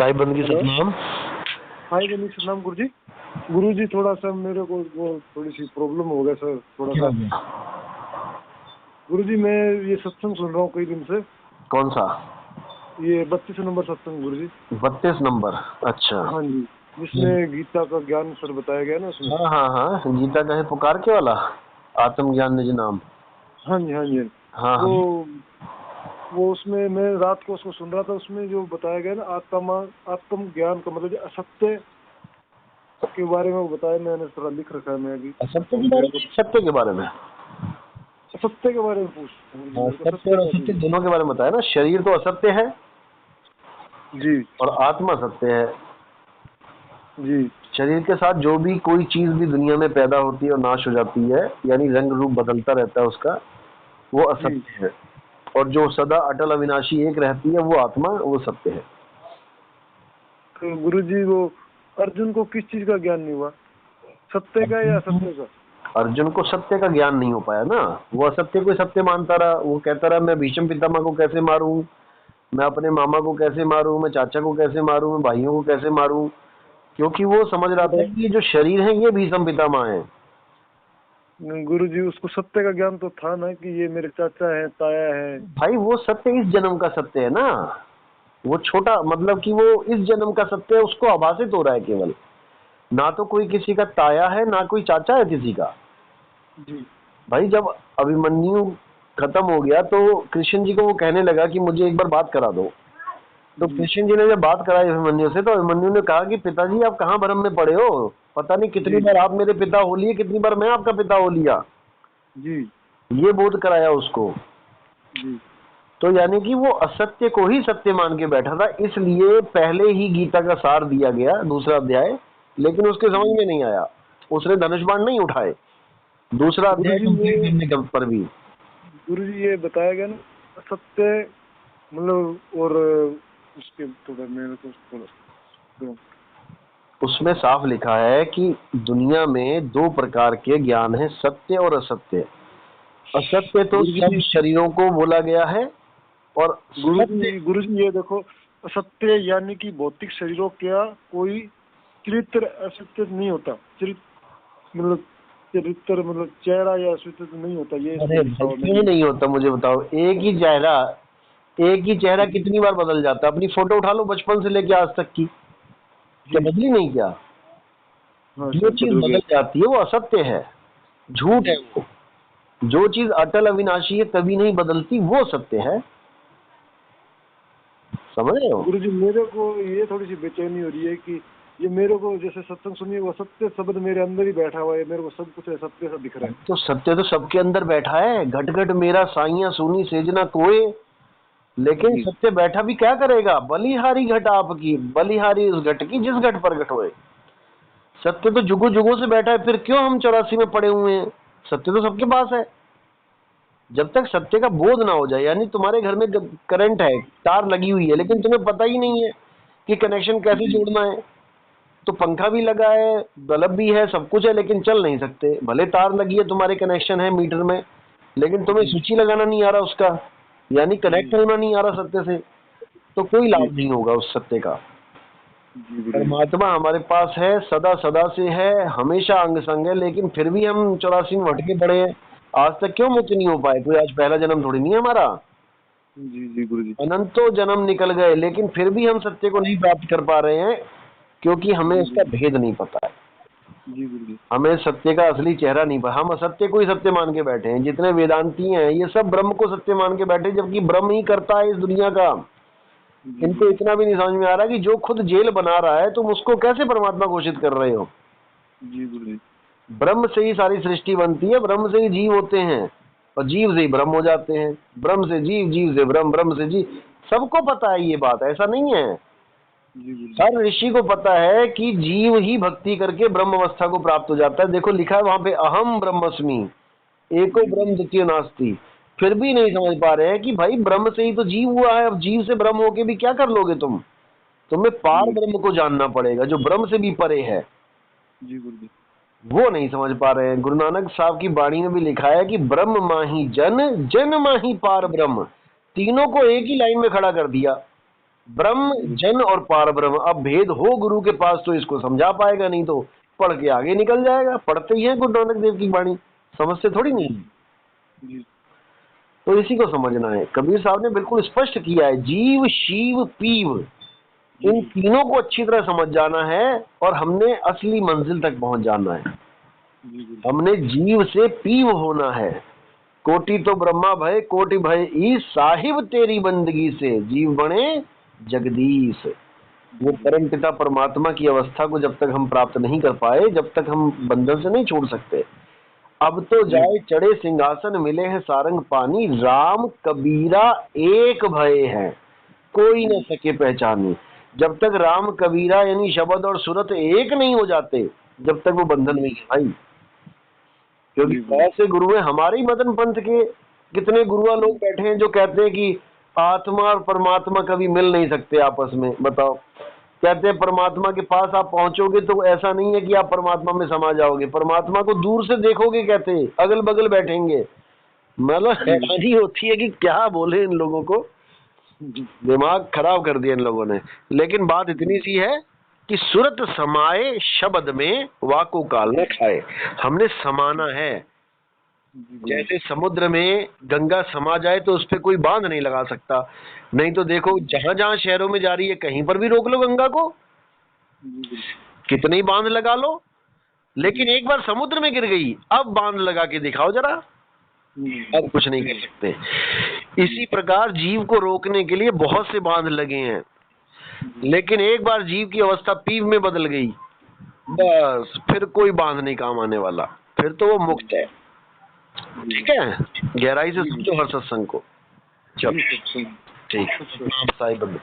साई बंदगी हेलो। सतनाम। हाय बनी सतनाम गुरु जी थोड़ा सा मेरे को वो थोड़ी सी प्रॉब्लम हो गया सर, थोड़ा सा। गुरु जी मैं ये सत्संग सुन रहा हूँ कई दिन से। कौन सा? ये 32 नंबर सत्संग गुरु जी। 32 नंबर? अच्छा। हाँ जी, जिसमें गीता का ज्ञान सर बताया गया ना उसमें। हाँ हाँ हाँ, गीता का है पुकार के वाला, आत्मज्ञान निज नाम। हाँ जी हाँ जी। हाँ वो हाँ। वो उसमें मैं रात को उसको सुन रहा था, उसमें जो बताया गया ना आत्म ज्ञान का मतलब असत्य के बारे में वो बताया। मैंने थोड़ा लिख रखा है मैं अभी। असत्य के बारे में? सत्य के बारे में? असत्य के बारे में पूछ हाँ, मेरे को सत्य सत्य और का असत्य चाहिए। दोनों के बारे में बताया ना। शरीर तो असत्य है जी और आत्मा सत्य है। जी शरीर के साथ जो भी कोई चीज भी दुनिया में पैदा होती है और नाश हो जाती है, यानी रंग रूप बदलता रहता है उसका, वो जी। असत्य है। और जो सदा अटल अविनाशी एक रहती है वो आत्मा, वो सत्य है। तो गुरु जी वो अर्जुन को किस चीज का ज्ञान नहीं हुआ, सत्य का या असत्य का? अर्जुन को सत्य का ज्ञान नहीं हो पाया ना। वो असत्य को सत्य मानता रहा। वो कहता रहा मैं भीष्म पितामह को कैसे मारूं, मैं अपने मामा को कैसे मारूं, मैं चाचा को कैसे मारूं, मैं भाइयों को कैसे मारूं। क्योंकि वो समझ रहा था कि ये जो शरीर है ये भीष्म पितामह है। गुरु जी उसको सत्य का ज्ञान तो था ना कि ये मेरे चाचा है, ताया है। भाई वो सत्य इस जन्म का सत्य है ना। वो छोटा मतलब कि वो इस जन्म का सत्य है, उसको आभासित हो रहा है केवल। ना तो कोई किसी का ताया है, ना कोई चाचा है किसी का। जी भाई जब अभिमन्यु खत्म हो गया तो कृष्ण जी को वो कहने लगा कि मुझे एक बार बात करा दो। तो जी कृष्ण जी ने जब बात कराई अभिमन्यु से, तो अभिमन्यु ने कहा कि पिताजी आप कहाँ भ्रम में पड़े हो, पता नहीं कितनी जी बार आप मेरे पिता हो लिए, कितनी बार मैं आपका पिता हो लिया। जी ये बोध कराया उसको। जी तो यानी कि वो असत्य को ही सत्य मान के बैठा था, इसलिए पहले ही गीता का सार दिया गया दूसरा अध्याय, लेकिन उसके समझ जी। में नहीं आया। उसने धनुष बाण नहीं उठाए दूसरा गुरु अध्याय जी ये कंप्लीट करने के पर भी। गुरु जी ये बताया गया ना सत्य मतलब, और उसके थोड़ा मेरे को थोड़ा उसमें साफ लिखा है कि दुनिया में दो प्रकार के ज्ञान है, सत्य और असत्य। असत्य तो सब गुरु शरीरों को बोला गया है, और सत्य गुरु जी ये देखो, असत्य यानी कि भौतिक शरीरों का कोई चरित्र असत्य नहीं होता। चरित्र मतलब चेहरा या अस्तित्व नहीं होता। ये अरे भाई बताओ क्यों मेरी। नहीं होता मुझे बताओ। एक ही चेहरा कितनी बार बदल जाता है। अपनी फोटो उठा लो बचपन से लेके आज तक की, क्या जी बदली नहीं? क्या हाँ जो सब चीज बदल बदल गए। जाती है वो असत्य है, झूठ है जी वो। जो चीज अटल अविनाशी है कभी नहीं बदलती वो सत्य है। समझ रहे हो? गुरु जी मेरे को ये थोड़ी सी बेचैनी हो रही है कि ये मेरे को जैसे सत्संग सुनिए वो सत्य शब्द मेरे अंदर ही बैठा हुआ है, मेरे को सब कुछ सत्य सा दिख रहा है। तो सत्य तो सबके अंदर बैठा है। घट घट मेरा साइया सुनी सेजना कोय। लेकिन जी सत्य बैठा भी क्या करेगा? बलिहारी घट आपकी, बलिहारी उस घट की जिस घट पर घट होए। सत्य तो जुगों जुगों से बैठा है, फिर क्यों हम 84 में पड़े हुए हैं? सत्य तो सबके पास है। जब तक सत्य का बोध ना हो जाए, यानी तुम्हारे घर में करंट है, तार लगी हुई है, लेकिन तुम्हें पता ही नहीं है कि कनेक्शन कैसे जी जोड़ना है। तो पंखा भी लगा है, बल्ब भी है, सब कुछ है, लेकिन चल नहीं सकते। भले तार लगी है, तुम्हारे कनेक्शन है मीटर में, लेकिन तुम्हें जी स्विच ही लगाना नहीं आ रहा उसका, यानी कनेक्ट जी होना नहीं आ रहा सत्य से। तो कोई जी लाभ नहीं होगा उस सत्य का। जी गुरु जी। परमात्मा हमारे पास है, सदा सदा से है, हमेशा अंग संग है, लेकिन फिर भी हम 84 में भटके पड़े हैं। आज तक क्यों मुक्त नहीं हो पाए? कोई आज पहला जन्म थोड़ी नहीं है हमारा। जी जी गुरु जी। अनंतों जन्म निकल गए, लेकिन फिर भी हम सत्य को नहीं प्राप्त कर पा रहे हैं, क्योंकि हमें जी उसका गुरु जी। भेद नहीं पता है। जी गुरु जी। हमें सत्य का असली चेहरा नहीं पता। हम असत्य को ही सत्य मान के बैठे हैं। जितने वेदांती हैं ये सब ब्रह्म को सत्य मान के बैठे, जबकि ब्रह्म ही करता है इस दुनिया का। जी इनको गुरु जी। इतना भी नहीं समझ में आ रहा कि जो खुद जेल बना रहा है तुम उसको कैसे परमात्मा घोषित कर रहे हो। जी गुरु जी। ब्रह्म से ही सारी सृष्टि बनती है, ब्रह्म से ही जीव होते हैं, और जीव से ही ब्रह्म हो जाते हैं। ब्रह्म से जीव, जीव से ब्रह्म, ब्रह्म से जीव। सबको पता है ये बात, ऐसा नहीं है। जी गुरु जी। हर ऋषि को पता है कि जीव ही भक्ति करके ब्रह्म अवस्था को प्राप्त हो जाता है। देखो लिखा है वहां पे, अहम ब्रह्मस्मि एको जी गुरु ब्रह्म द्वितीय नास्ति। फिर भी नहीं समझ पा रहे हैं कि भाई ब्रह्म से ही तो जीव हुआ है, अब जीव से ब्रह्म होके भी क्या कर लोगे तुम? तुम्हें पार जी ब्रह्म को जानना पड़ेगा जो ब्रह्म से भी परे है। जी गुरु जी। वो नहीं समझ पा रहे हैं। गुरु नानक साहब की वाणी में भी लिखा है कि ब्रह्म माही जन, जन माही पार ब्रह्म। तीनों को एक ही लाइन में खड़ा कर दिया। ब्रह्म जन और पार ब्रह्म, अब भेद हो गुरु के पास तो इसको समझा पाएगा, नहीं तो पढ़ के आगे निकल जाएगा। पढ़ते ही है गुरु नानक देव की वाणी, समझते थोड़ी नहीं। जी तो इसी को समझना है। कबीर साहब ने बिल्कुल स्पष्ट किया है, जीव शिव पीव, इन तीनों को अच्छी तरह समझ जाना है और हमने असली मंजिल तक पहुंच जाना है। हमने जीव से पीव होना है। कोटि तो ब्रह्मा भय कोटि भय ईश, साहिब तेरी बंदगी से जीव बने जगदीश। वो परम पिता परमात्मा की अवस्था को जब तक हम प्राप्त नहीं कर पाए, जब तक हम बंधन से नहीं छोड़ सकते। अब तो जाए चढ़े सिंहासन, मिले हैं सारंग पानी, राम कबीरा एक भय है, कोई न सके पहचानी। जब तक राम कबीरा यानी शब्द और सूरत एक नहीं हो जाते, जब तक वो बंधन में है भाई। क्योंकि बहुत से गुरु हैं हमारे ही मदन पंथ के, कितने गुरुआ लोग बैठे हैं जो कहते हैं कि आत्मा और परमात्मा कभी मिल नहीं सकते आपस में। बताओ, कहते हैं परमात्मा के पास आप पहुंचोगे तो ऐसा नहीं है कि आप परमात्मा में समा जाओगे, परमात्मा को दूर से देखोगे, कहते हैं अगल बगल बैठेंगे। मतलब हैरानी होती है कि क्या बोले इन लोगों को, दिमाग खराब कर दिया इन लोगों ने। लेकिन बात इतनी सी है कि सूरत समाए शब्द में, वाको काल न खाए। हमने समाना है। जैसे समुद्र में गंगा समा जाए तो उस पर कोई बांध नहीं लगा सकता। नहीं तो देखो जहां जहां शहरों में जा रही है कहीं पर भी रोक लो गंगा को, कितने ही बांध लगा लो, लेकिन एक बार समुद्र में गिर गई, अब बांध लगा के दिखाओ जरा, अब कुछ नहीं कर सकते। इसी प्रकार जीव को रोकने के लिए बहुत से बांध लगे हैं, लेकिन एक बार जीव की अवस्था पीव में बदल गई, बस फिर कोई बांध नहीं काम आने वाला, फिर तो वो मुक्त है। ठीक है, गहराई से समझो हर सत्संग को। चलो ठीक, नाम साईं बंधु।